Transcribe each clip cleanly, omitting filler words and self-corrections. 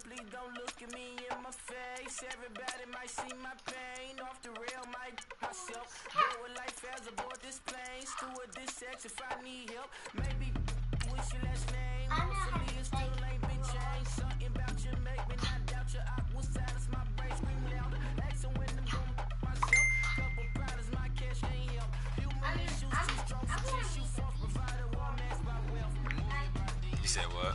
Please don't look at me in my face. Everybody might see my pain. Off the rail, might myself. Go life as aboard this plane. Steward this sex if I need help. Maybe wish your last name. Hopefully it still ain't been changed. Something about you make me not doubt your aqua silence. My brain scream louder. Asking when I'm going myself. Couple problems, my cash ain't help. Human issues too strong for tissue. False provider, war mass by wealth. You said what?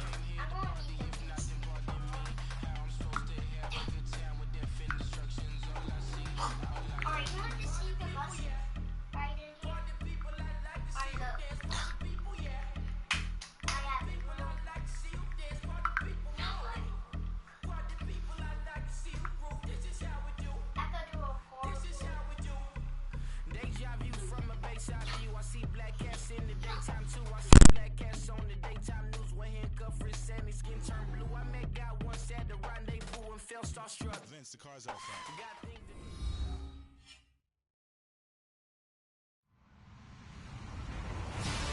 The car's out front.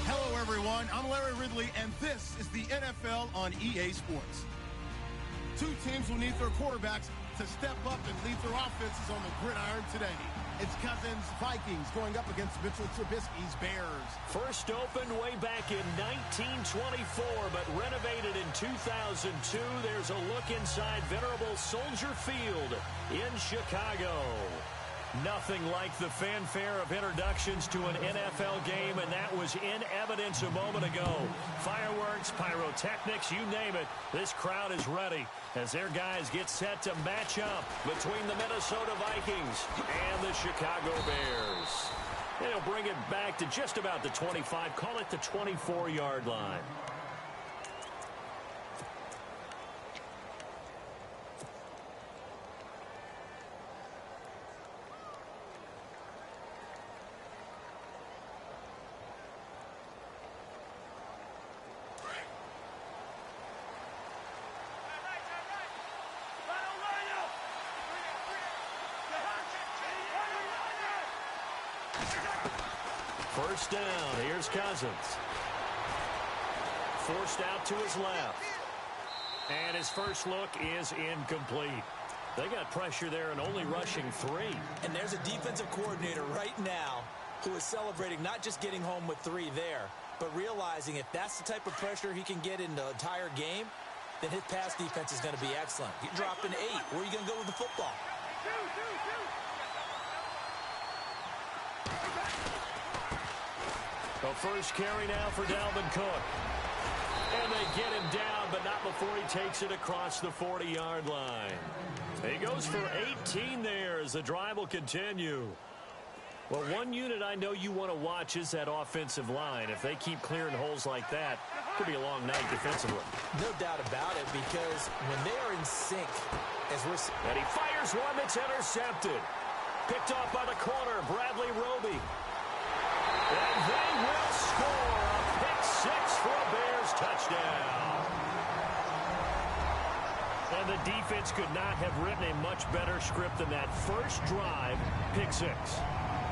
Hello, everyone. I'm Larry Ridley, and this is the NFL on EA Sports. Two teams will need their quarterbacks to step up and lead their offenses on the gridiron today. It's Cousins' Vikings going up against Mitchell Trubisky's Bears. First opened way back in 1924, but renovated in 2002. There's a look inside venerable Soldier Field in Chicago. Nothing like the fanfare of introductions to an NFL game, and that was in evidence a moment ago. Fireworks, pyrotechnics, you name it. This crowd is ready as their guys get set to match up between the Minnesota Vikings and the Chicago Bears. They'll bring it back to just about the 25, call it the 24-yard line. First down, here's Cousins. Forced out to his left. And his first look is incomplete. They got pressure there and only rushing 3. And there's a defensive coordinator right now who is celebrating not just getting home with 3 there, but realizing if that's the type of pressure he can get in the entire game, then his pass defense is going to be excellent. You're dropping 8. Where are you going to go with the football? The first carry now for Dalvin Cook. And they get him down, but not before he takes it across the 40-yard line. He goes for 18 there as the drive will continue. Well, one unit I know you want to watch is that offensive line. If they keep clearing holes like that, it could be a long night defensively. No doubt about it, because when they are in sync, and he fires one that's intercepted. Picked off by the corner, Bradley Roby. And they will score a pick-6 for a Bears touchdown. And the defense could not have written a much better script than that first drive, pick-6.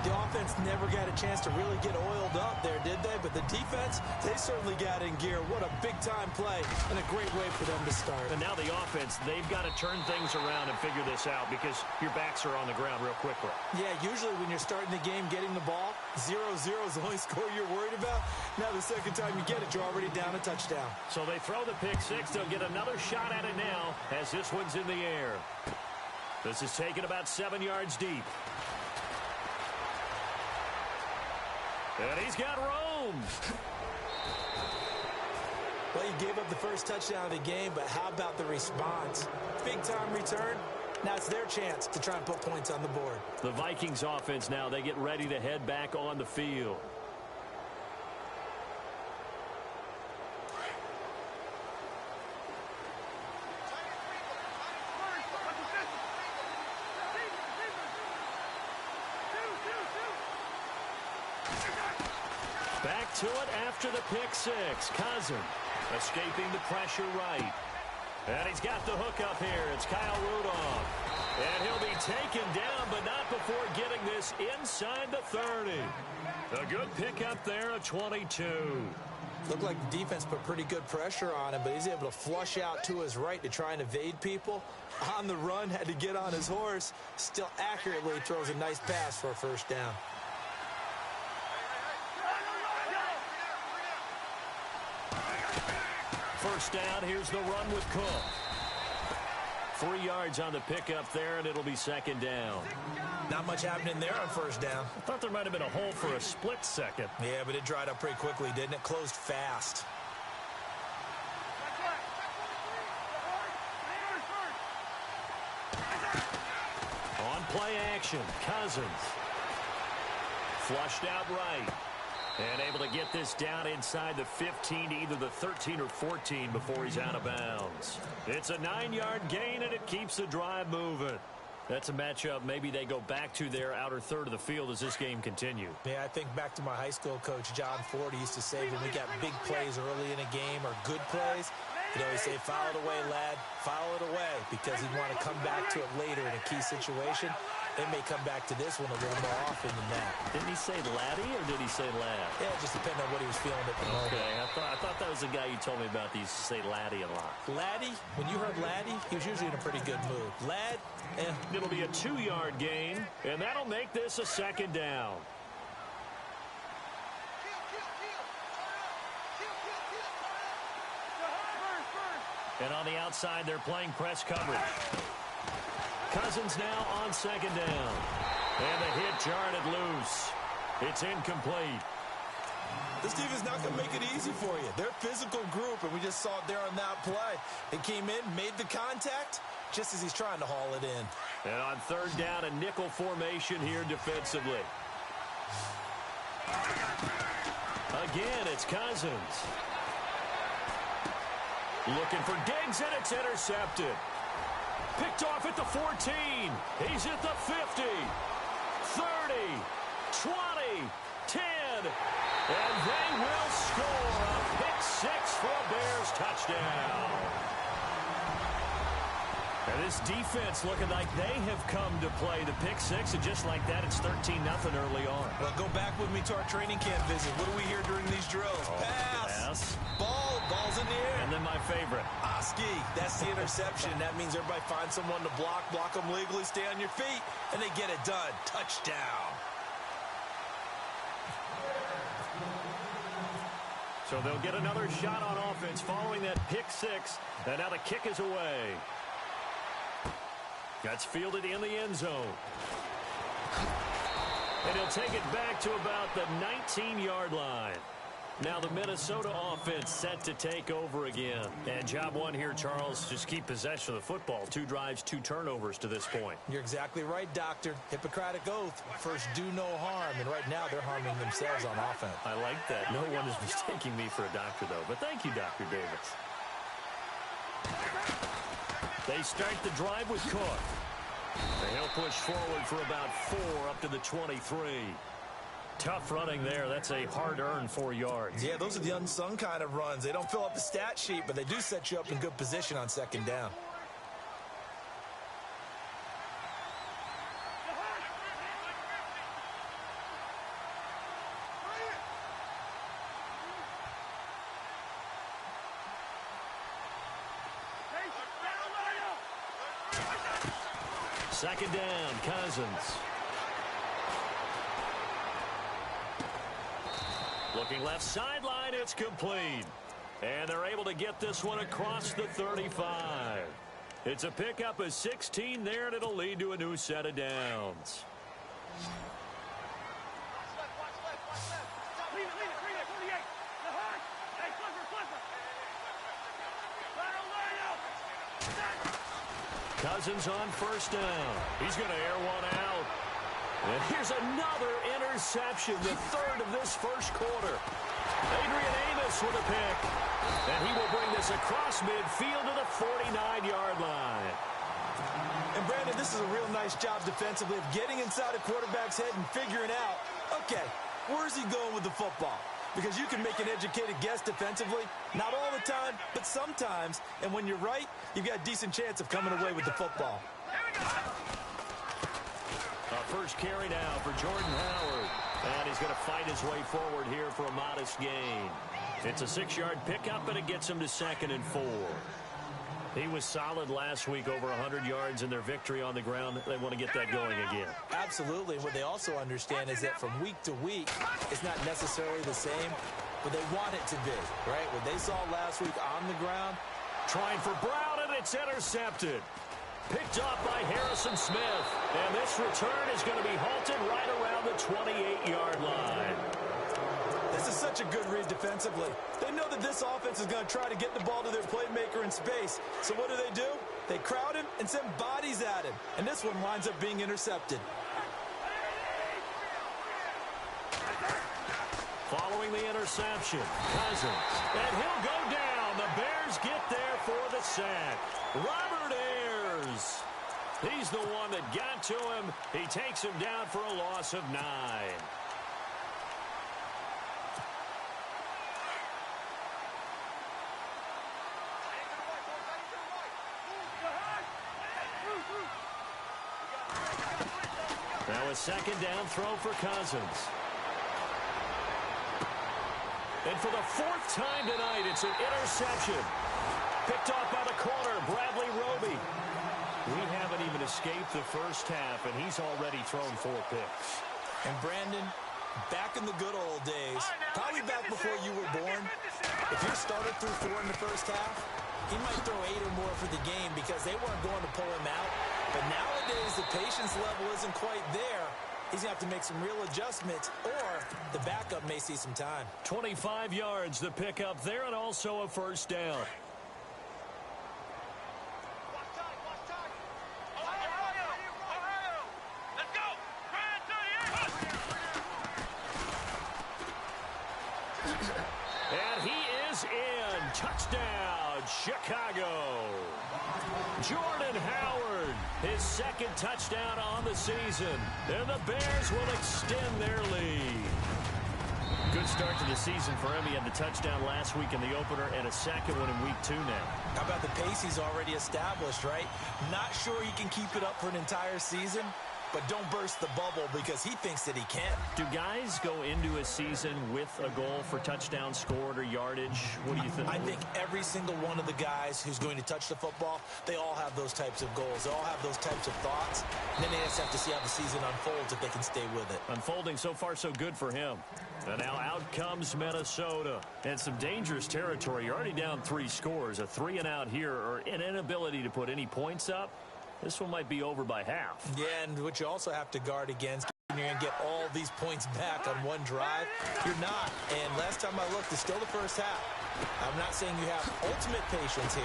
The offense never got a chance to really get oiled up there, did they? But the defense, they certainly got in gear. What a big-time play and a great way for them to start. And now the offense, they've got to turn things around and figure this out because your backs are on the ground real quickly. Yeah, usually when you're starting the game getting the ball, 0-0 is the only score you're worried about. Now the second time you get it, you're already down a touchdown. So they throw the pick-6. They'll get another shot at it now as this one's in the air. This is taken about 7 yards deep. And he's got room. Well, you gave up the first touchdown of the game, but how about the response? Big-time return. Now it's their chance to try and put points on the board. The Vikings offense now, they get ready to head back on the field. Back to it after the pick-6. Cousins escaping the pressure right. And he's got the hook up here. It's Kyle Rudolph. And he'll be taken down, but not before getting this inside the 30. A good pickup there, a 22. Looked like the defense put pretty good pressure on him, but he's able to flush out to his right to try and evade people. On the run, had to get on his horse. Still accurately throws a nice pass for a first down. First down, here's the run with Cook. 3 yards on the pickup there, and it'll be second down. Not much happening there on first down. I thought there might have been a hole for a split second. Yeah, but it dried up pretty quickly, didn't it? Closed fast. On play action, Cousins. Flushed out right. And able to get this down inside the 15 to either the 13 or 14 before he's out of bounds. It's a 9-yard gain, and it keeps the drive moving. That's a matchup maybe they go back to their outer third of the field as this game continues. Yeah, I think back to my high school coach, John Ford. He used to say when we got big plays early in a game or good plays, he'd always say, foul it away, lad, foul it away, because he'd want to come back to it later in a key situation. They may come back to this one a little more often than that. Didn't he say laddie or did he say lad? Yeah, it just depended on what he was feeling at the moment. Okay, I thought that was the guy you told me about. He used to say laddie a lot. Laddie, when you heard laddie, he was usually in a pretty good mood. Lad, It'll be a 2-yard gain, and that'll make this a second down. And on the outside, they're playing press coverage. Cousins now on second down. And the hit jarred it loose. It's incomplete. this team is not going to make it easy for you. They're a physical group, and we just saw it there on that play. They came in, made the contact, just as he's trying to haul it in. And on third down, a nickel formation here defensively. Again, it's Cousins. Looking for Diggs, and it's intercepted. Picked off at the 14. He's at the 50. 30. 20. 10. And they will score a pick-6 for a Bears touchdown. And this defense looking like they have come to play the pick-6, and just like that, it's 13-0 early on. Well, go back with me to our training camp visit. What do we hear during these drills? Pass. Ball's in the air. And then my favorite. Ski. That's the interception. That means everybody finds someone to block them legally, stay on your feet, and they get it done. Touchdown. So they'll get another shot on offense following that pick-6, and now the kick is away. That's fielded in the end zone. And he'll take it back to about the 19-yard line. Now the Minnesota offense set to take over again. And job one here, Charles, just keep possession of the football. 2 drives, 2 turnovers to this point. You're exactly right, Doctor. Hippocratic oath. First, do no harm. And right now, they're harming themselves on offense. I like that. No one is mistaking me for a doctor, though. But thank you, Dr. Davis. They start the drive with Cook. And he'll push forward for about 4 up to the 23. Tough running there. That's a hard-earned 4 yards. Yeah, those are the unsung kind of runs. They don't fill up the stat sheet, but they do set you up in good position on second down. Second down, Cousins. Looking left sideline, it's complete. And they're able to get this one across the 35. It's a pickup of 16 there, and it'll lead to a new set of downs. Cousins on first down. He's going to air one out. And here's another interception, the third of this first quarter. Adrian Amos with a pick. And he will bring this across midfield to the 49-yard line. And, Brandon, this is a real nice job defensively of getting inside a quarterback's head and figuring out, okay, where's he going with the football? Because you can make an educated guess defensively. Not all the time, but sometimes. And when you're right, you've got a decent chance of coming away with the football. First carry now for Jordan Howard. And he's going to fight his way forward here for a modest gain. It's a 6-yard pickup, and it gets him to 2nd and 4. He was solid last week, over 100 yards in their victory on the ground. They want to get that going again. Absolutely. What they also understand is that from week to week, it's not necessarily the same, but they want it to be, right? What they saw last week on the ground. Trying for Brown, and it's intercepted. Picked off by Harrison Smith. And this return is going to be halted right around the 28-yard line. This is such a good read defensively. They know that this offense is going to try to get the ball to their playmaker in space. So what do? They crowd him and send bodies at him. And this one winds up being intercepted. Following the interception, Cousins. And he'll go down. The Bears get there for the sack. Robert Ayers. He's the one that got to him. He takes him down for a loss of 9. Now a 2nd down throw for Cousins. And for the 4th time tonight, it's an interception. Picked off by the corner, Bradley Roby. We haven't even escaped the first half, and he's already thrown 4 picks. And Brandon, back in the good old days, probably back before you were born, if your starter threw 4 in the first half, he might throw 8 or more for the game because they weren't going to pull him out. But nowadays, the patience level isn't quite there. He's going to have to make some real adjustments, or the backup may see some time. 25 yards, the pickup there, and also a 1st down. And he is in. Touchdown, Chicago. Jordan Howard, his 2nd touchdown on the season. And the Bears will extend their lead. Good start to the season for him. He had the touchdown last week in the opener and a 2nd one in week 2 now. How about the pace he's already established, right? Not sure he can keep it up for an entire season, but don't burst the bubble because he thinks that he can. Do guys go into a season with a goal for touchdown scored or yardage? What do you think? I think every single one of the guys who's going to touch the football, they all have those types of goals. They all have those types of thoughts. And then they just have to see how the season unfolds if they can stay with it. Unfolding so far so good for him. And now out comes Minnesota. And some dangerous territory. You're already down 3 scores. A 3-and-out here or an inability to put any points up. This one might be over by half. Yeah, and what you also have to guard against, you're going to get all these points back on one drive. You're not. And last time I looked, it's still the first half. I'm not saying you have ultimate patience here,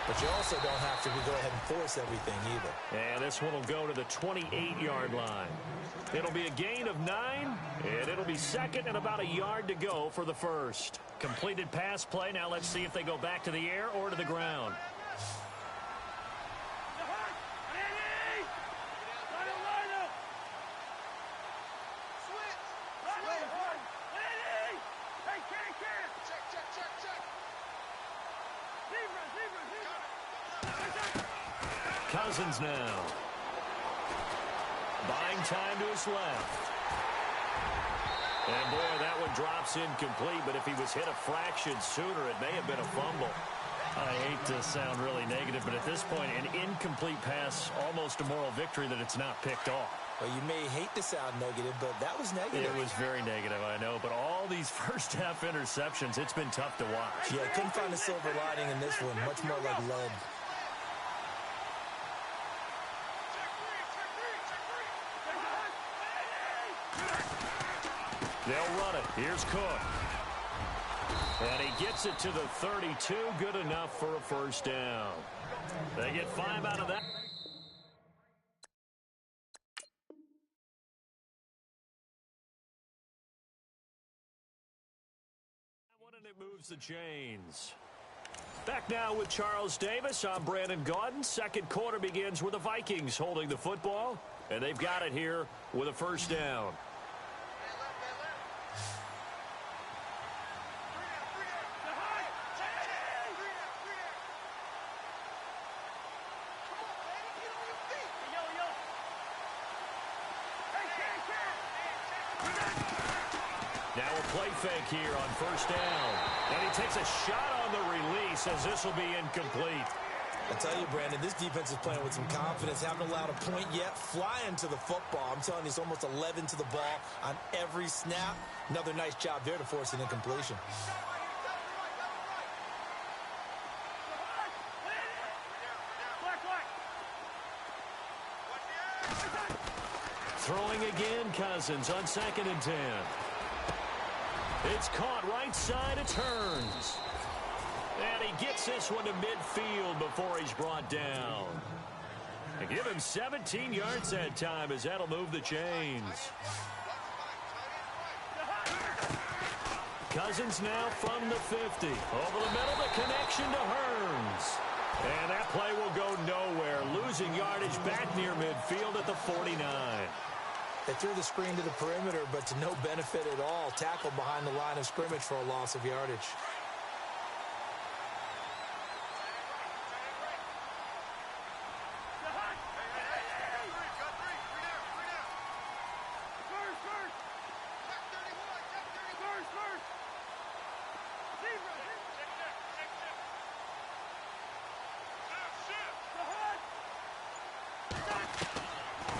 but you also don't have to go ahead and force everything either. And this one will go to the 28-yard line. It'll be a gain of 9, and it'll be 2nd and about a yard to go for the 1st. Completed pass play. Now let's see if they go back to the air or to the ground. Cousins now. Buying time to his left. And boy, that one drops incomplete, but if he was hit a fraction sooner, it may have been a fumble. I hate to sound really negative, but at this point, an incomplete pass, almost a moral victory that it's not picked off. Well, you may hate to sound negative, but that was negative. It was very negative, I know, but all these first-half interceptions, it's been tough to watch. Yeah, couldn't find a silver lining in this one. Much more like lead. They'll run it. Here's Cook. And he gets it to the 32. Good enough for a 1st down. They get 5 out of that. And it moves the chains. Back now with Charles Davis. I'm Brandon Gaudin. 2nd quarter begins with the Vikings holding the football. And they've got it here with a 1st down. play fake here on first down. And he takes a shot on the release as this will be incomplete. I tell you, Brandon, this defense is playing with some confidence. Haven't allowed a point yet. Flying to the football. I'm telling you, it's almost 11 to the ball on every snap. Another nice job there to force an incompletion. Throwing again, Cousins on 2nd and 10. It's caught right side. It turns. And he gets this one to midfield before he's brought down. They give him 17 yards that time as that'll move the chains. Cousins now from the 50. Over the middle, the connection to Hearns. And that play will go nowhere. Losing yardage back near midfield at the 49. They threw the screen to the perimeter, but to no benefit at all. Tackled behind the line of scrimmage for a loss of yardage.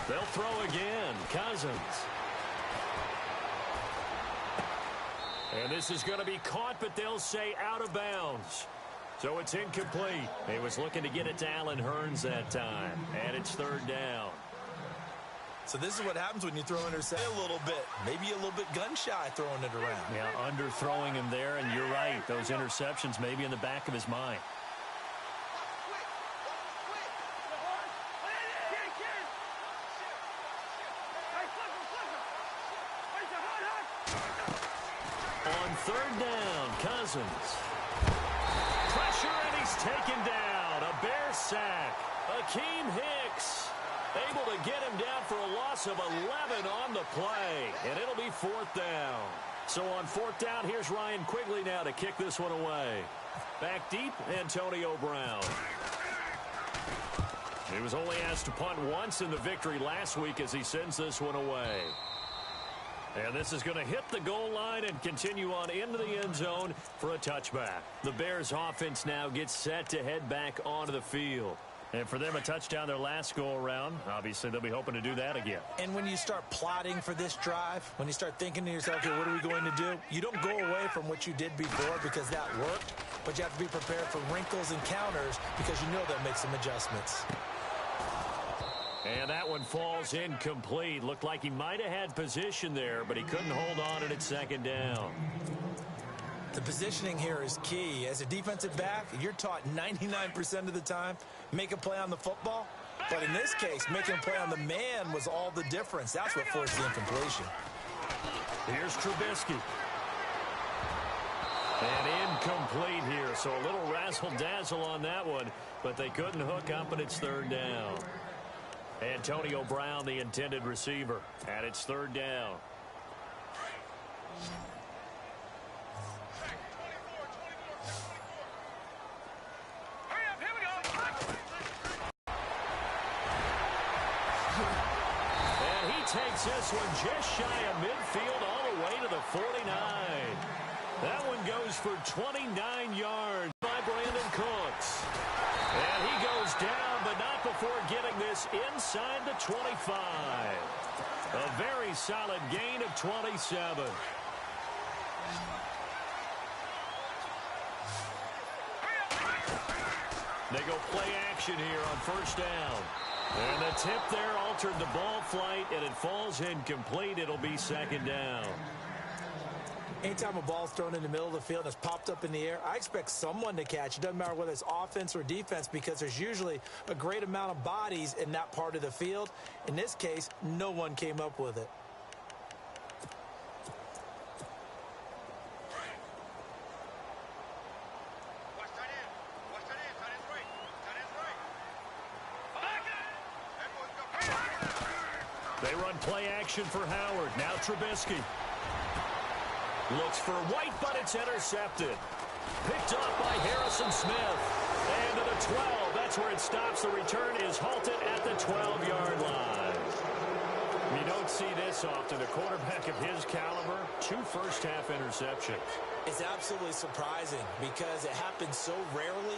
They'll throw again. Cousins. And this is going to be caught, but they'll say out of bounds. So it's incomplete. He was looking to get it to Allen Hearns that time. And it's 3rd down. So this is what happens when you throw interception a little bit. Maybe a little bit gun-shy throwing it around. Yeah, underthrowing him there, and you're right. Those interceptions may be in the back of his mind. On 3rd down, Cousins. Pressure, and he's taken down. A Bear sack. Akeem Hicks able to get him down for a loss of 11 on the play. And it'll be 4th down. So on 4th down, here's Ryan Quigley now to kick this one away. Back deep, Antonio Brown. He was only asked to punt once in the victory last week as he sends this one away. And this is going to hit the goal line and continue on into the end zone for a touchback. The Bears offense now gets set to head back onto the field. And for them, a touchdown their last go-around. Obviously, they'll be hoping to do that again. And when you start plotting for this drive, when you start thinking to yourself, okay, what are we going to do? You don't go away from what you did before because that worked, but you have to be prepared for wrinkles and counters because you know they'll make some adjustments. And that one falls incomplete. Looked like he might have had position there, but he couldn't hold on at 2nd down. The positioning here is key. As a defensive back, you're taught 99% of the time, make a play on the football. But in this case, making a play on the man was all the difference. That's what forced the incompletion. Here's Trubisky. And incomplete here. So a little razzle-dazzle on that one, but they couldn't hook up, and it's 3rd down. Antonio Brown, the intended receiver, and it's 3rd down. And he takes this one just shy of midfield all the way to the 49. That one goes for 29 yards by Brandon Cooks. And he goes down, but not before getting this inside the 25. A very solid gain of 27. They go play action here on 1st down. And the tip there altered the ball flight, and it falls incomplete. It'll be 2nd down. Anytime a ball's thrown in the middle of the field and it's popped up in the air, I expect someone to catch. It doesn't matter whether it's offense or defense because there's usually a great amount of bodies in that part of the field. In this case, no one came up with it. They run play action for Howard. Now Trubisky. Looks for White, but it's intercepted. Picked up by Harrison Smith. And to the 12. That's where it stops. The return is halted at the 12-yard line. You don't see this often. A quarterback of his caliber, 2 first-half interceptions. It's absolutely surprising because it happens so rarely.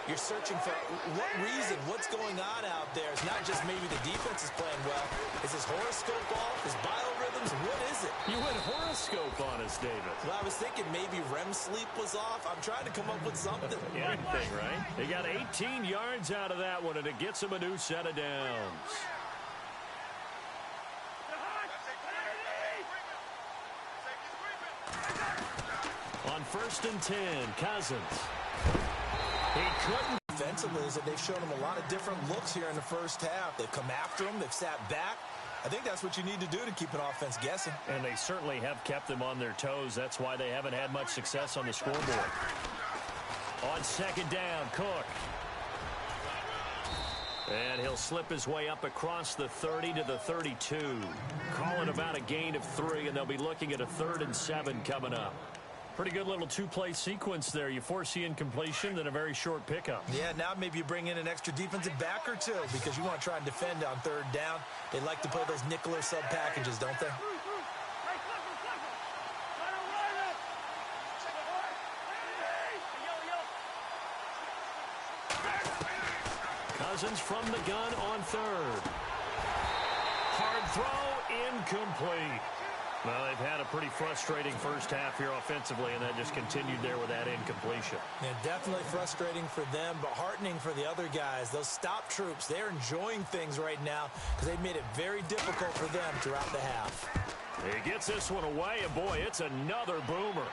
You're searching for what reason, what's going on out there. It's not just maybe the defense is playing well. Is his horoscope off? His biorhythms? What is it? You went horoscope on us, David. Well, I was thinking maybe REM sleep was off. I'm trying to come up with something. Anything, right? They got 18 yards out of that one, and it gets them a new set of downs. On 1st and 10, Cousins. He couldn't. Defensively is that they've shown him a lot of different looks here in the first half. They've come after him. They've sat back. I think that's what you need to do to keep an offense guessing. And they certainly have kept them on their toes. That's why they haven't had much success on the scoreboard. On 2nd down, Cook. And he'll slip his way up across the 30 to the 32. Call it about a gain of 3, and they'll be looking at a 3rd and 7 coming up. Pretty good little 2-play sequence there. You force the incompletion, then a very short pickup. Yeah, now maybe you bring in an extra defensive back or 2 because you want to try and defend on 3rd down. They like to play those nickel or sub packages, don't they? Cousins from the gun on 3rd. Hard throw, incomplete. Well, they've had a pretty frustrating first half here offensively, and that just continued there with that incompletion. Yeah, definitely frustrating for them, but heartening for the other guys. Those stop troops, they're enjoying things right now because they've made it very difficult for them throughout the half. He gets this one away, and boy, it's another boomer.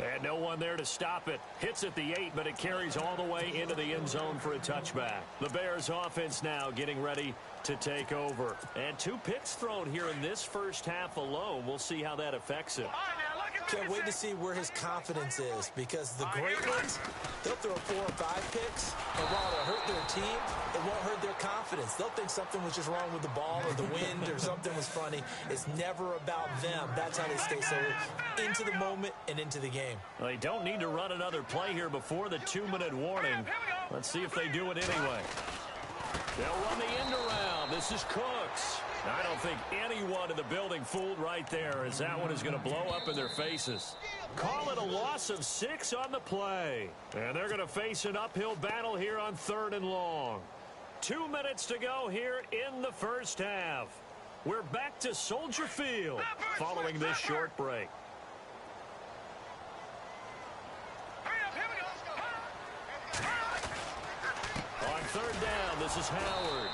And no one there to stop it. Hits at the 8, but it carries all the way into the end zone for a touchback. The Bears offense now getting ready to take over. And 2 picks thrown here in this first half alone. We'll see how that affects him. Can't wait to see where his confidence is because the great ones, they'll throw 4 or 5 picks, and while it'll hurt their team, it won't hurt their confidence. They'll think something was just wrong with the ball or the wind or something was funny. It's never about them. That's how they stay so into the moment and into the game. Well, they don't need to run another play here before the 2-minute warning. Let's see if they do it anyway. They'll run the end around. This is Cooks. I don't think anyone in the building fooled right there, as that one is going to blow up in their faces. Call it a loss of 6 on the play. And they're going to face an uphill battle here on 3rd and long. 2 minutes to go here in the first half. We're back to Soldier Field following this short break. On 3rd down, this is Howard.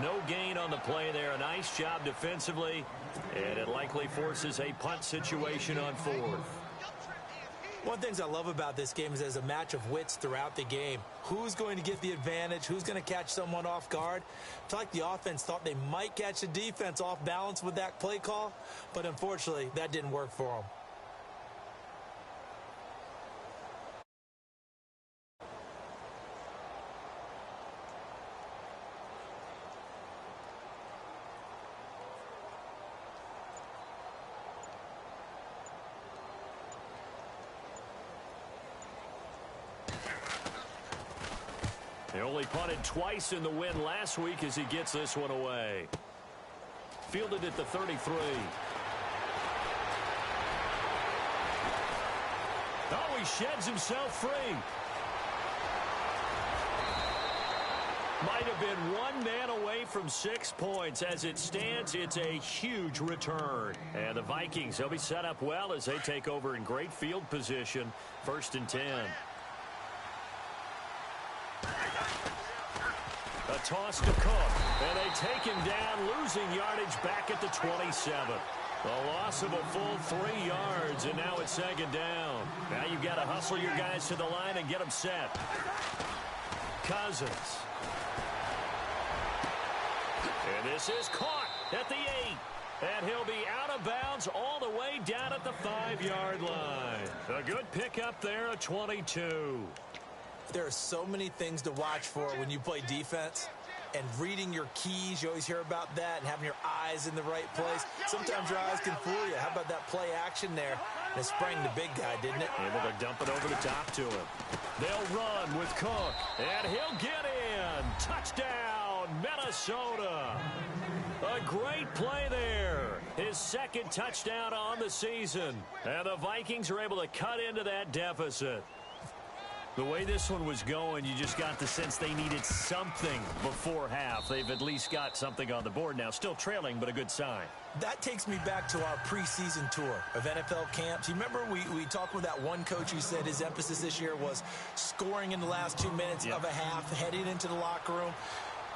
No gain on the play there. A nice job defensively, and it likely forces a punt situation on 4th. One of the things I love about this game is there's a match of wits throughout the game. Who's going to get the advantage? Who's going to catch someone off guard? I feel like the offense thought they might catch the defense off balance with that play call, but unfortunately, that didn't work for them. They only punted twice in the win last week as he gets this one away. Fielded at the 33. Oh, he sheds himself free. Might have been 1 man away from 6 points. As it stands, it's a huge return. And the Vikings, they'll be set up well as they take over in great field position. 1st and 10. A toss to Cook, and they take him down, losing yardage back at the 27. A loss of a full 3 yards, and now it's 2nd down. Now you've got to hustle your guys to the line and get them set. Cousins. And this is caught at the 8. And he'll be out of bounds all the way down at the 5-yard line. A good pickup there, a 22. There are so many things to watch for when you play defense. And reading your keys, you always hear about that, and having your eyes in the right place. Sometimes your eyes can fool you. How about that play action there? And it sprang the big guy, didn't it? Able to dump it over the top to him. They'll run with Cook, and he'll get in. Touchdown, Minnesota. A great play there. His second touchdown on the season. And the Vikings are able to cut into that deficit. The way this one was going, you just got the sense they needed something before half. They've at least got something on the board now. Still trailing, but a good sign. That takes me back to our preseason tour of NFL camps. You remember we talked with that one coach who said his emphasis this year was scoring in the last 2 minutes of a half, heading into the locker room.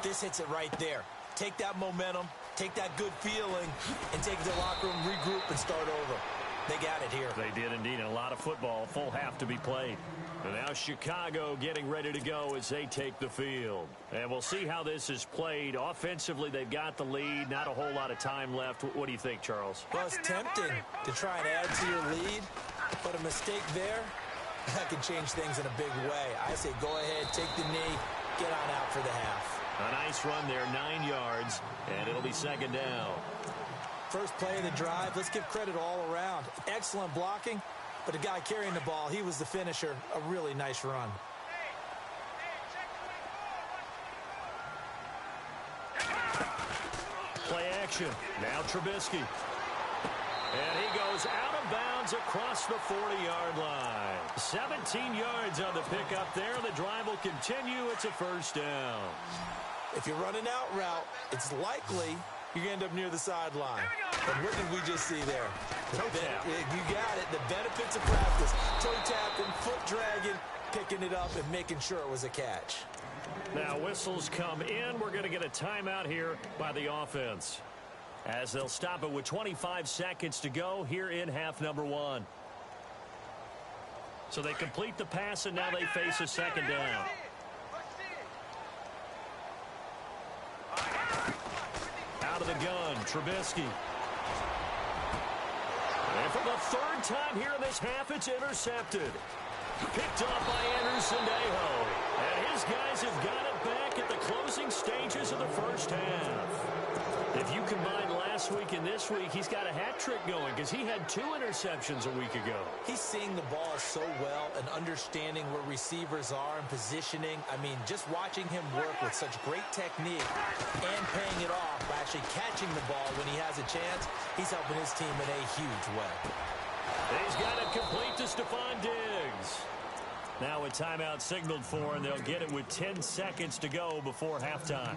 This hits it right there. Take that momentum, take that good feeling, and take it to the locker room, regroup, and start over. They got it here. They did indeed, and a lot of football, full half to be played. And now Chicago getting ready to go as they take the field. And we'll see how this is played. Offensively, they've got the lead. Not a whole lot of time left. What do you think, Charles? Well, it's tempting to try and add to your lead, but a mistake there, that can change things in a big way. I say go ahead, take the knee, get on out for the half. A nice run there, 9 yards, and it'll be second down. First play of the drive, let's give credit all around. Excellent blocking. But the guy carrying the ball, he was the finisher. A really nice run. Play action. Now Trubisky. And he goes out of bounds across the 40-yard line. 17 yards on the pickup there. The drive will continue. It's a first down. If you're running out route, it's likely you're going to end up near the sideline. But what did we just see there? Toe tap. You got it. The benefits of practice. Toe tapping, foot dragging, picking it up, and making sure it was a catch. Now whistles come in. We're going to get a timeout here by the offense, as they'll stop it with 25 seconds to go here in half number 1. So they complete the pass, and now they face a second down. Out of the gun, Trubisky. And for the third time here in this half, it's intercepted. Picked off by Anderson-Dejo. And his guys have got it back at the closing stages of the first half. If you combine last week and this week, he's got a hat trick going because he had 2 interceptions a week ago. He's seeing the ball so well and understanding where receivers are and positioning. I mean, just watching him work with such great technique and paying it off by actually catching the ball when he has a chance, he's helping his team in a huge way. He's got it complete to Stephon Diggs. Now a timeout signaled for, and they'll get it with 10 seconds to go before halftime.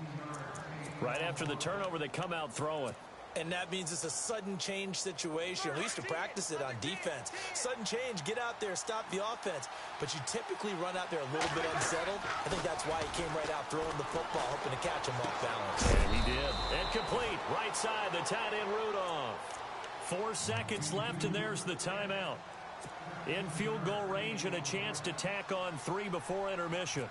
Right after the turnover, they come out throwing. And that means it's a sudden change situation. We used to practice it on defense. Sudden change, get out there, stop the offense. But you typically run out there a little bit unsettled. I think that's why he came right out throwing the football, hoping to catch him off balance. And he did. And complete. Right side, the tight end Rudolph. 4 seconds left, and there's the timeout. In field goal range and a chance to tack on 3 before intermission.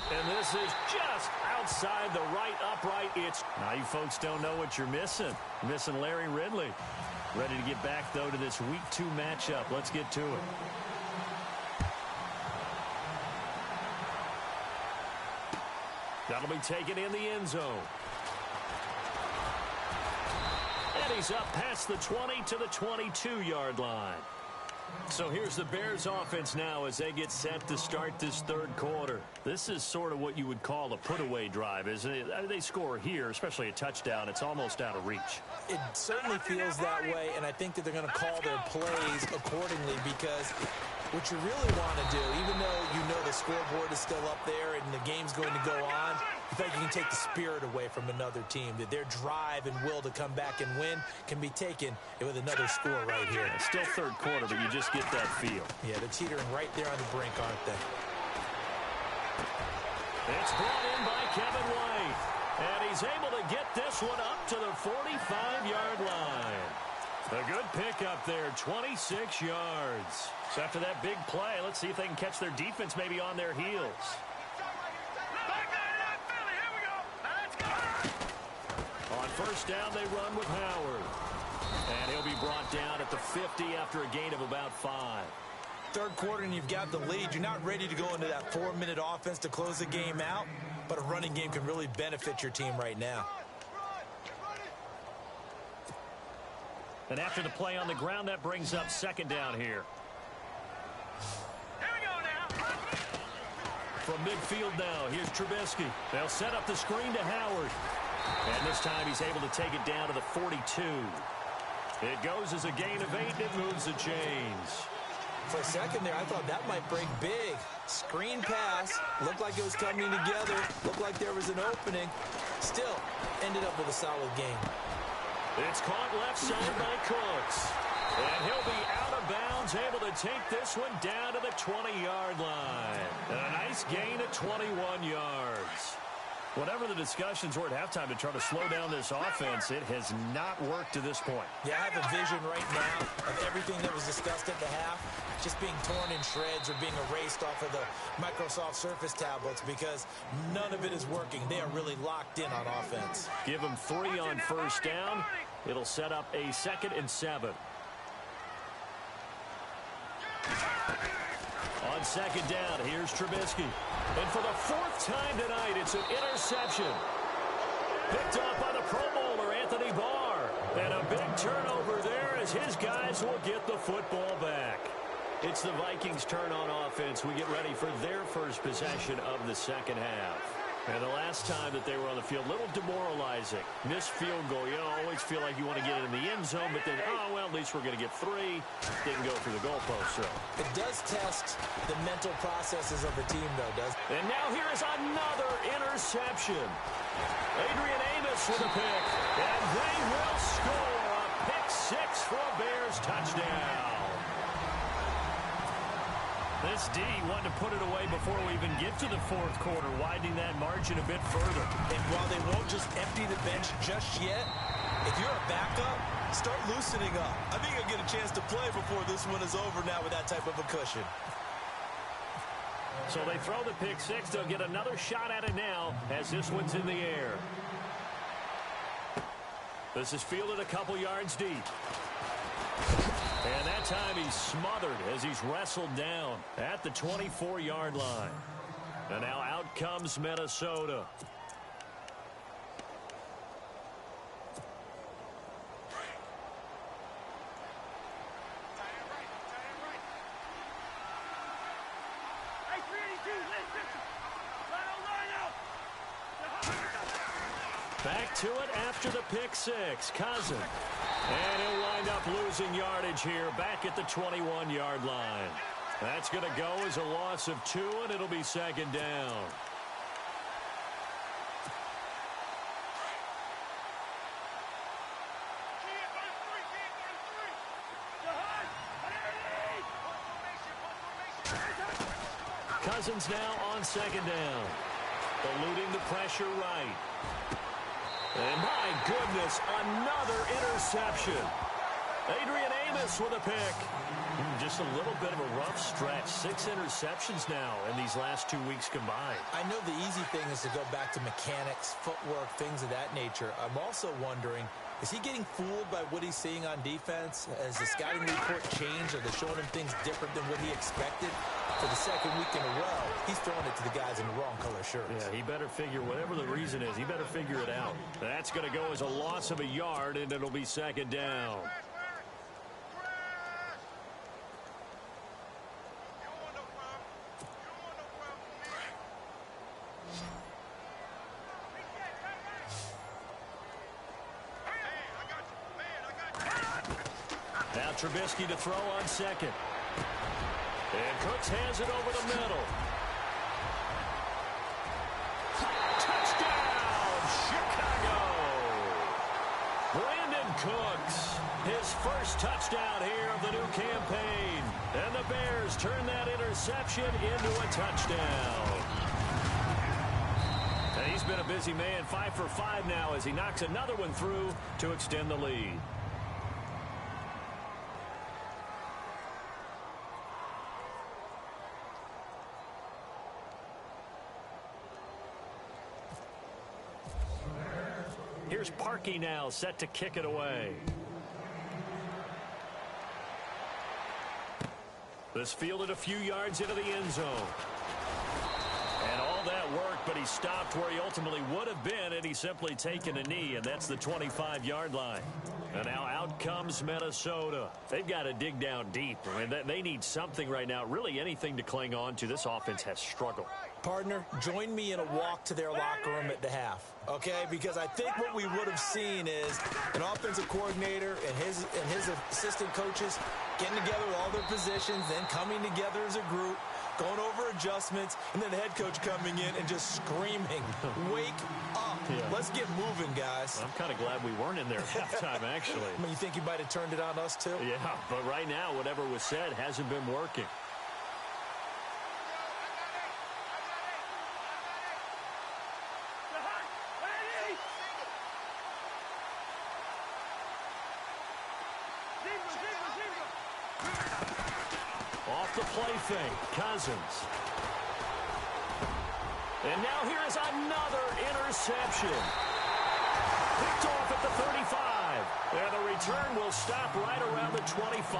And this is just outside the right upright. Now you folks don't know what you're missing. You're missing Larry Ridley. Ready to get back, though, to this Week 2 matchup. Let's get to it. That'll be taken in the end zone. And he's up past the 20 to the 22-yard line. So here's the Bears offense now as they get set to start this third quarter. This is sort of what you would call a put-away drive, isn't it? I mean, they score here, especially a touchdown. It's almost out of reach. It certainly feels that way, and I think that they're going to call their plays accordingly because what you really want to do, even though you know the scoreboard is still up there and the game's going to go on, you think you can take the spirit away from another team, that their drive and will to come back and win can be taken with another score right here. Yeah, still third quarter, but you just get that feel. Yeah, they're teetering right there on the brink, aren't they? It's brought in by Kevin White, and he's able to get this one up to the 45-yard line. A good pickup there, 26 yards. So after that big play, let's see if they can catch their defense maybe on their heels. On first down, they run with Howard. And he'll be brought down at the 50 after a gain of about 5. Third quarter and you've got the lead. You're not ready to go into that 4-minute offense to close the game out, but a running game can really benefit your team right now. And after the play on the ground, that brings up second down here. From midfield now, here's Trubisky. They'll set up the screen to Howard. And this time he's able to take it down to the 42. It goes as a gain of 8, and it moves the chains. For a second there, I thought that might break big. Screen pass. Looked like it was coming together. Looked like there was an opening. Still, ended up with a solid game. It's caught left side by Cooks. And he'll be out of bounds, able to take this one down to the 20-yard line. And a nice gain of 21 yards. Whatever the discussions were at halftime to try to slow down this offense, it has not worked to this point. Yeah, I have a vision right now of everything that was discussed at the half just being torn in shreds or being erased off of the Microsoft Surface tablets because none of it is working. They are really locked in on offense. Give them 3 on first down. It'll set up a 2nd and 7. On 2nd down, here's Trubisky. And for the 4th time tonight, it's an interception. Picked up by the Pro Bowler, Anthony Barr. And a big turnover there as his guys will get the football back. It's the Vikings' turn on offense. We get ready for their first possession of the second half. And the last time that they were on the field, a little demoralizing. Missed field goal. You always feel like you want to get it in the end zone, but then, oh, well, at least we're going to get 3. Didn't go through the goalpost, so. It does test the mental processes of the team, though, does it? And now here is another interception. Adrian Amos with a pick, and they will score a pick 6 for a Bears touchdown. This D wanted to put it away before we even get to the 4th quarter, widening that margin a bit further. And while they won't just empty the bench just yet, if you're a backup, start loosening up. I think you'll get a chance to play before this one is over now with that type of a cushion. So they throw the pick 6. They'll get another shot at it now as this one's in the air. This is fielded a couple yards deep. And that time he's smothered as he's wrestled down at the 24-yard line. And now out comes Minnesota. Back to it after the pick 6. Cousin. And he'll wind up losing yardage here back at the 21-yard line. That's going to go as a loss of 2, and it'll be 2nd down. Cousins now on 2nd down. Eluding the pressure right. And my goodness, another interception. Adrian Amos with a pick. Just a little bit of a rough stretch. 6 interceptions now in these last 2 weeks combined. I know the easy thing is to go back to mechanics, footwork, things of that nature. I'm also wondering, is he getting fooled by what he's seeing on defense? Has the scouting report changed? Are they showing him things different than what he expected? For the 2nd week in a row, he's throwing it to the guys in the wrong color shirts. Yeah, he better figure, whatever the reason is, he better figure it out. That's going to go as a loss of a yard, and it'll be 2nd down. Now Trubisky to throw on 2nd. And Cooks has it over the middle. Touchdown, Chicago! Brandon Cooks, his first touchdown here of the new campaign. And the Bears turn that interception into a touchdown. And he's been a busy man, 5 for 5 now as he knocks another one through to extend the lead. Here's Parkey now, set to kick it away. This fielded a few yards into the end zone. And all that work but he stopped where he ultimately would have been, and he's simply taken a knee, and that's the 25-yard line. And now out comes Minnesota. They've got to dig down deep. I mean, they need something right now, really anything to cling on to. This offense has struggled. Partner, join me in a walk to their locker room at the half, okay? Because I think what we would have seen is an offensive coordinator and his assistant coaches getting together with all their positions, then coming together as a group, going over adjustments, and then the head coach coming in and just screaming, wake up. Yeah. Let's get moving, guys. I'm kind of glad we weren't in there at halftime, actually. I mean, you think you might have turned it on us, too? Yeah, but right now, whatever was said hasn't been working. Off the play fake, Cousins. And now here is another interception. Picked off at the 35. And the return will stop right around the 25.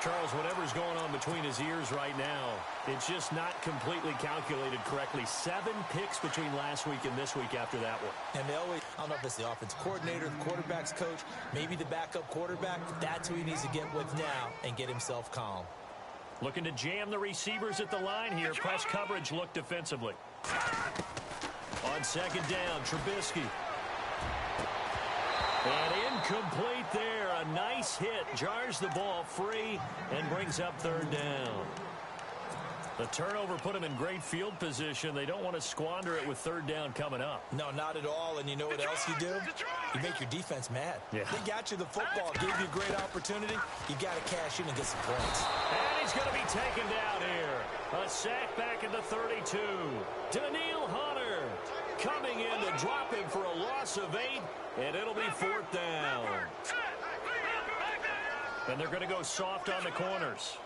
Charles, whatever's going on between his ears right now, it's just not completely calculated correctly. 7 picks between last week and this week after that one. And they always, I don't know if it's the offensive coordinator, the quarterback's coach, maybe the backup quarterback. That's who he needs to get with now and get himself calm. Looking to jam the receivers at the line here. Press coverage look defensively. On second down, Trubisky. And incomplete there. A nice hit. Jars the ball free and brings up third down. The turnover put him in great field position. They don't want to squander it with third down coming up. No, not at all. And you know what else you do? You make your defense mad. Yeah. They got you the football, gave you a great opportunity. You got to cash in and get some points. And he's going to be taken down here. A sack back at the 32. Daniil Hunter coming in to drop him for a loss of 8, and it'll be fourth down. And they're going to go soft on the corners.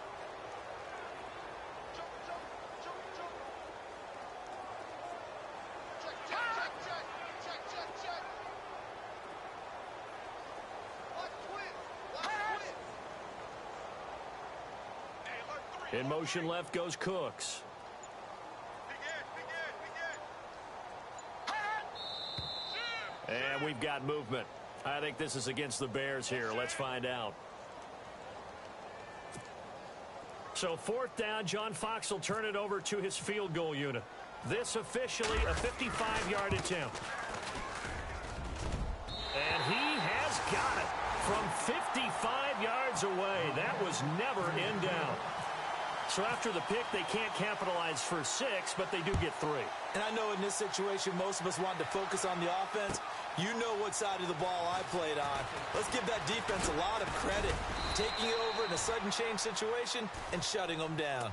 In motion left goes Cooks. And we've got movement. I think this is against the Bears here. Let's find out. So fourth down, John Fox will turn it over to his field goal unit. This officially a 55-yard attempt. And he has got it from 55 yards away. That was never in doubt. So after the pick, they can't capitalize for 6, but they do get 3. And I know in this situation, most of us wanted to focus on the offense. You know what side of the ball I played on. Let's give that defense a lot of credit. Taking it over in a sudden change situation and shutting them down.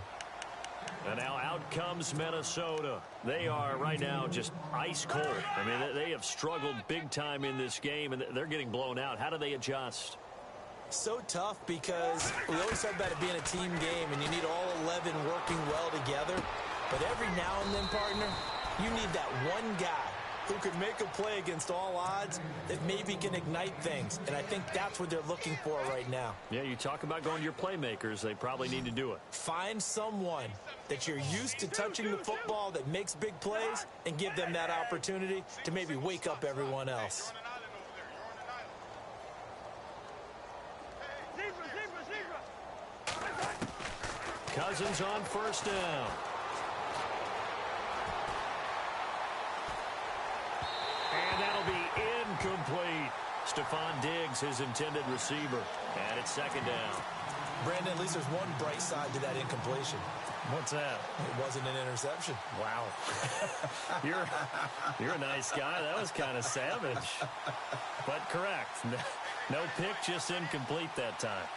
And now out comes Minnesota. They are right now just ice cold. I mean, they have struggled big time in this game, and they're getting blown out. How do they adjust? So tough because we always talk about it being a team game and you need all 11 working well together. But every now and then, partner, you need that one guy who can make a play against all odds that maybe can ignite things. And I think that's what they're looking for right now. Yeah, you talk about going to your playmakers. They probably need to do it. Find someone that you're used to touching the football that makes big plays and give them that opportunity to maybe wake up everyone else. Cousins on first down. And that'll be incomplete. Stephon Diggs, his intended receiver. And it's second down. Brandon, at least there's one bright side to that incompletion. What's that? It wasn't an interception. Wow. You're a nice guy. That was kind of savage. But correct. No pick, just incomplete that time.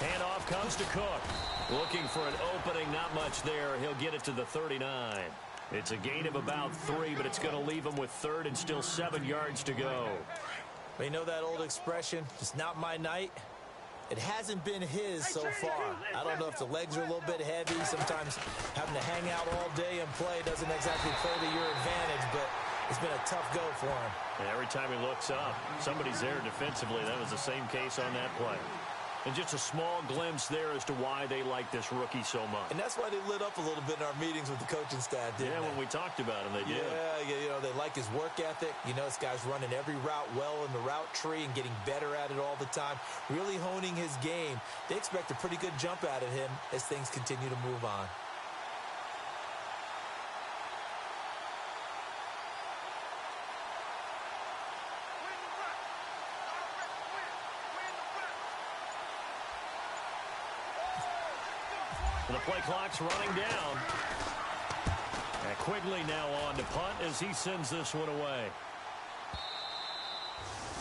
Handoff comes to Cook. Looking for an opening, not much there. He'll get it to the 39. It's a gain of about 3, but it's going to leave him with third and still 7 yards to go. You know that old expression, it's not my night? It hasn't been his so far. I don't know if the legs are a little bit heavy. Sometimes having to hang out all day and play doesn't exactly play to your advantage, but it's been a tough go for him. And every time he looks up, somebody's there defensively. That was the same case on that play. And just a small glimpse there as to why they like this rookie so much. And that's why they lit up a little bit in our meetings with the coaching staff, didn't they? When we talked about him, they did. Yeah, they like his work ethic. This guy's running every route well in the route tree and getting better at it all the time, really honing his game. They expect a pretty good jump out of him as things continue to move on. The play clock's running down. And Quigley now on to punt as he sends this one away.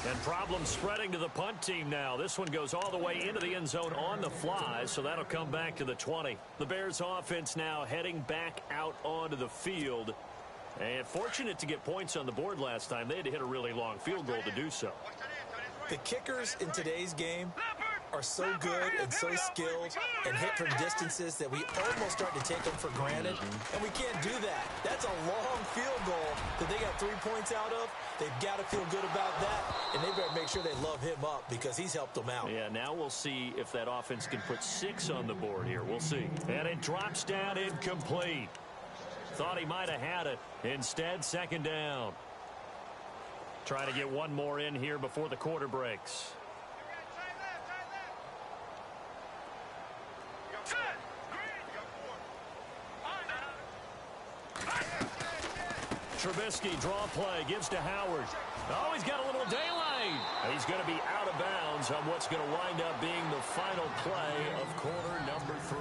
And problems spreading to the punt team now. This one goes all the way into the end zone on the fly, so that'll come back to the 20. The Bears offense now heading back out onto the field. And fortunate to get points on the board last time. They had to hit a really long field goal to do so. The kickers in today's game are so good and so skilled and hit from distances that we almost start to take them for granted, and we can't do that. That's a long field goal that they got 3 points out of. They've got to feel good about that, and they better make sure they love him up because he's helped them out. Yeah, now we'll see if that offense can put 6 on the board here. We'll see. And it drops down incomplete. Thought he might have had it. Instead, second down. Trying to get one more in here before the quarter breaks. Trubisky, draw play, gives to Howard. Oh, he's got a little daylight. He's going to be out of bounds on what's going to wind up being the final play of quarter number 3.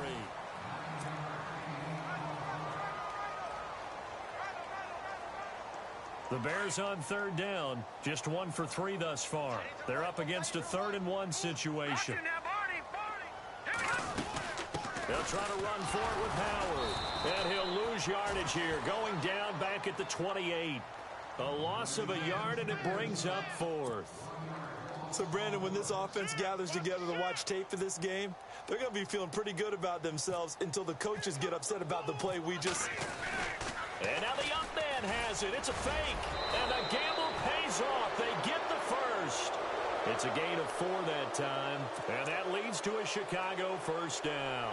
The Bears on third down, just 1 for 3 thus far. They're up against a 3rd and 1 situation. They'll try to run for it with Howard. And he'll lose yardage here, going down back at the 28. A loss of a yard, and it brings up 4th. So, Brandon, when this offense gathers together to watch tape for this game, they're going to be feeling pretty good about themselves until the coaches get upset about the play we just... And now the up man has it. It's a fake. And the gamble pays off. They get the first. It's a gain of 4 that time. And that leads to a Chicago first down.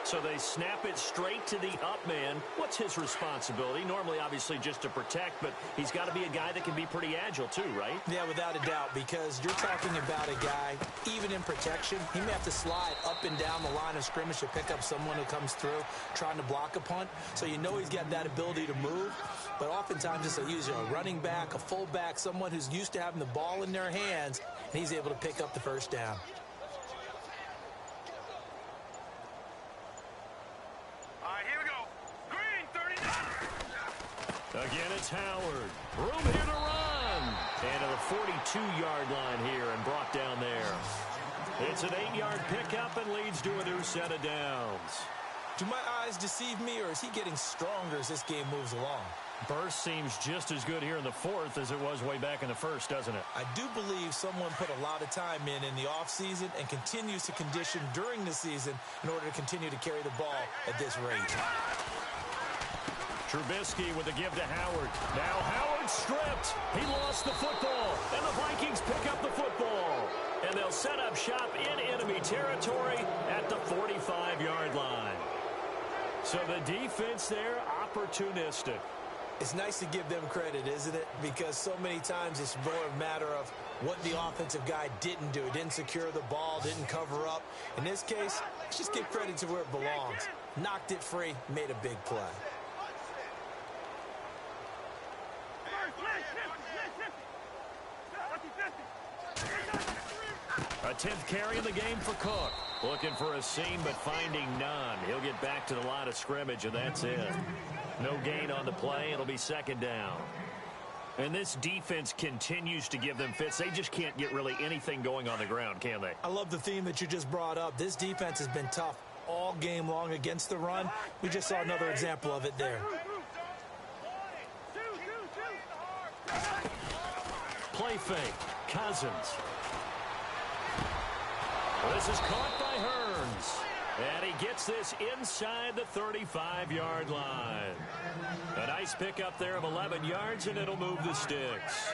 So they snap it straight to the up man. What's his responsibility? Normally, obviously, just to protect, but he's got to be a guy that can be pretty agile too, right? Yeah, without a doubt, because you're talking about a guy, even in protection, he may have to slide up and down the line of scrimmage to pick up someone who comes through trying to block a punt. So you know he's got that ability to move, but oftentimes it's usually a running back, a fullback, someone who's used to having the ball in their hands, and he's able to pick up the first down. Again, it's Howard. Room here to run. And to the 42-yard line here and brought down there. It's an 8-yard pickup and leads to a new set of downs. Do my eyes deceive me, or is he getting stronger as this game moves along? Burst seems just as good here in the 4th as it was way back in the 1st, doesn't it? I do believe someone put a lot of time in the offseason and continues to condition during the season in order to continue to carry the ball at this rate. Trubisky with a give to Howard. Now Howard stripped. He lost the football. And the Vikings pick up the football. And they'll set up shop in enemy territory at the 45-yard line. So the defense there, opportunistic. It's nice to give them credit, isn't it? Because so many times it's more a matter of what the offensive guy didn't do. He didn't secure the ball, didn't cover up. In this case, let's just give credit to where it belongs. Knocked it free, made a big play. A 10th carry in the game for Cook. Looking for a seam, but finding none. He'll get back to the line of scrimmage, and that's it. No gain on the play. It'll be second down. And this defense continues to give them fits. They just can't get really anything going on the ground, can they? I love the theme that you just brought up. This defense has been tough all game long against the run. We just saw another example of it there. Play fake. Cousins. This is caught by Hearns. And he gets this inside the 35-yard line. A nice pickup there of 11 yards, and it'll move the sticks.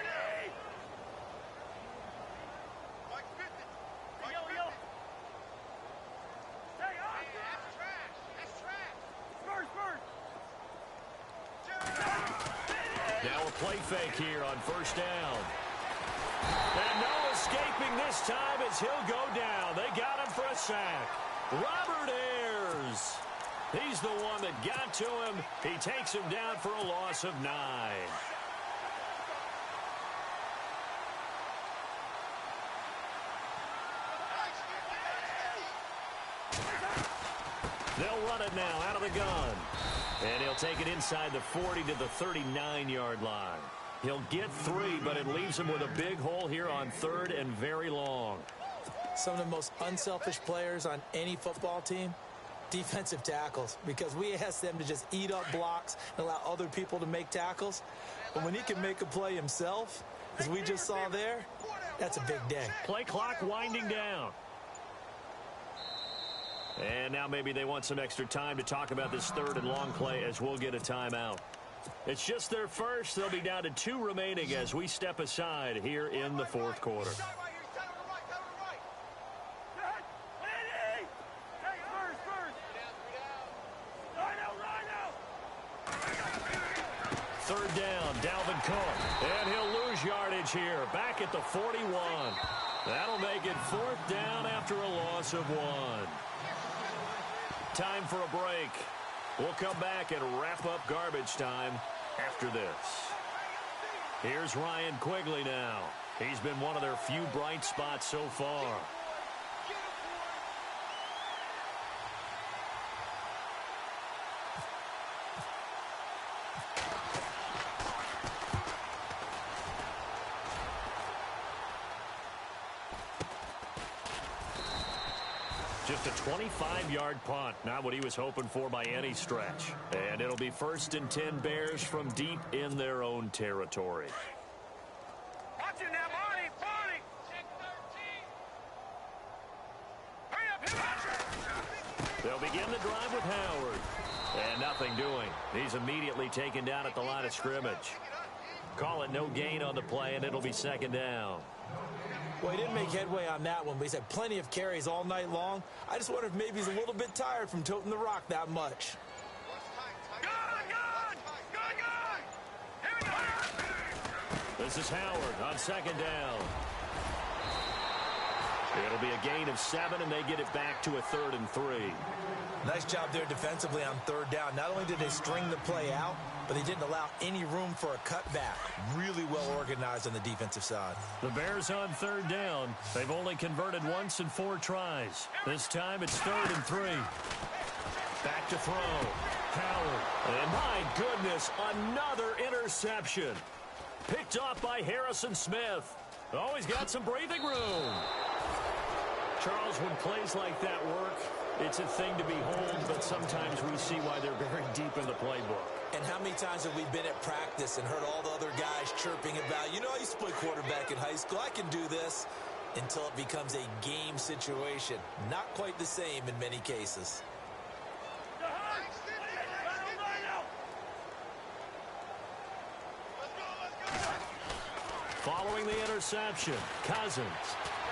play fake here on first down. And no escaping this time as he'll go down. They got him for a sack. Robert Ayers. He's the one that got to him. He takes him down for a loss of 9. They'll run it now out of the gun. And he'll take it inside the 40 to the 39-yard line. He'll get 3, but it leaves him with a big hole here on 3rd and very long. Some of the most unselfish players on any football team, defensive tackles, because we ask them to just eat up blocks and allow other people to make tackles. But when he can make a play himself, as we just saw there, that's a big day. Play clock winding down. And now maybe they want some extra time to talk about this 3rd and long play as we'll get a timeout. It's just their first. They'll be down to 2 remaining as we step aside here in the 4th quarter. Third down, Dalvin Cook. And he'll lose yardage here. Back at the 41. That'll make it 4th down after a loss of 1. Time for a break. We'll come back and wrap up garbage time after this. Here's Ryan Quigley now. He's been one of their few bright spots so far. Just a 25-yard punt, not what he was hoping for by any stretch. And it'll be 1st and 10 Bears from deep in their own territory. Watch it now, Barney! Barney! Hurry up! They'll begin the drive with Howard. And nothing doing. He's immediately taken down at the line of scrimmage. Call it no gain on the play, and it'll be 2nd down. Well, he didn't make headway on that one, but he's had plenty of carries all night long. I just wonder if maybe he's a little bit tired from toting the rock that much. Here we go! This is Howard on 2nd down. It'll be a gain of 7, and they get it back to a 3rd and 3. Nice job there defensively on 3rd down. Not only did they string the play out, but they didn't allow any room for a cutback. Really well organized on the defensive side. The Bears on 3rd down. They've only converted once in 4 tries. This time it's 3rd and 3. Back to throw. Howard. And my goodness, another interception. Picked off by Harrison Smith. Oh, he's got some breathing room. Charles, when plays like that work, it's a thing to behold, but sometimes we see why they're buried deep in the playbook. And how many times have we been at practice and heard all the other guys chirping about, you know, I used to play quarterback in high school, I can do this, until it becomes a game situation. Not quite the same in many cases. Following the interception, Cousins.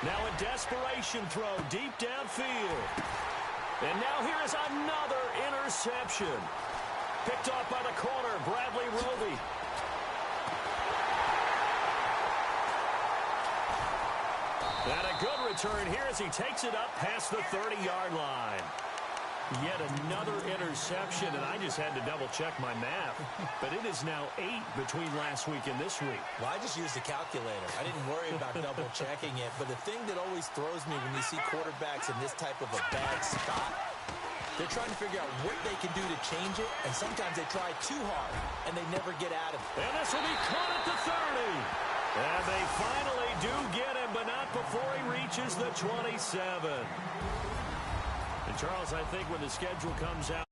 Now a desperation throw deep downfield. And now here is another interception. Picked off by the corner, Bradley Roby. And a good return here as he takes it up past the 30-yard line. Yet another interception, and I just had to double-check my math. But it is now 8 between last week and this week. Well, I just used a calculator. I didn't worry about double-checking it. But the thing that always throws me when you see quarterbacks in this type of a bad spot, they're trying to figure out what they can do to change it, and sometimes they try too hard, and they never get out of it. And this will be caught at the 30. And they finally do get him, but not before he reaches the 27. And Charles, I think when the schedule comes out,